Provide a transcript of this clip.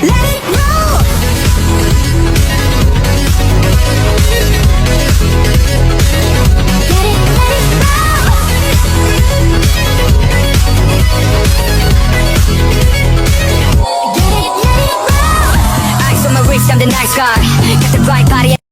let it roll. Get it, let it roll. Get it, let it roll. Ice on my wrist, I'm the nice guy. Got the right body.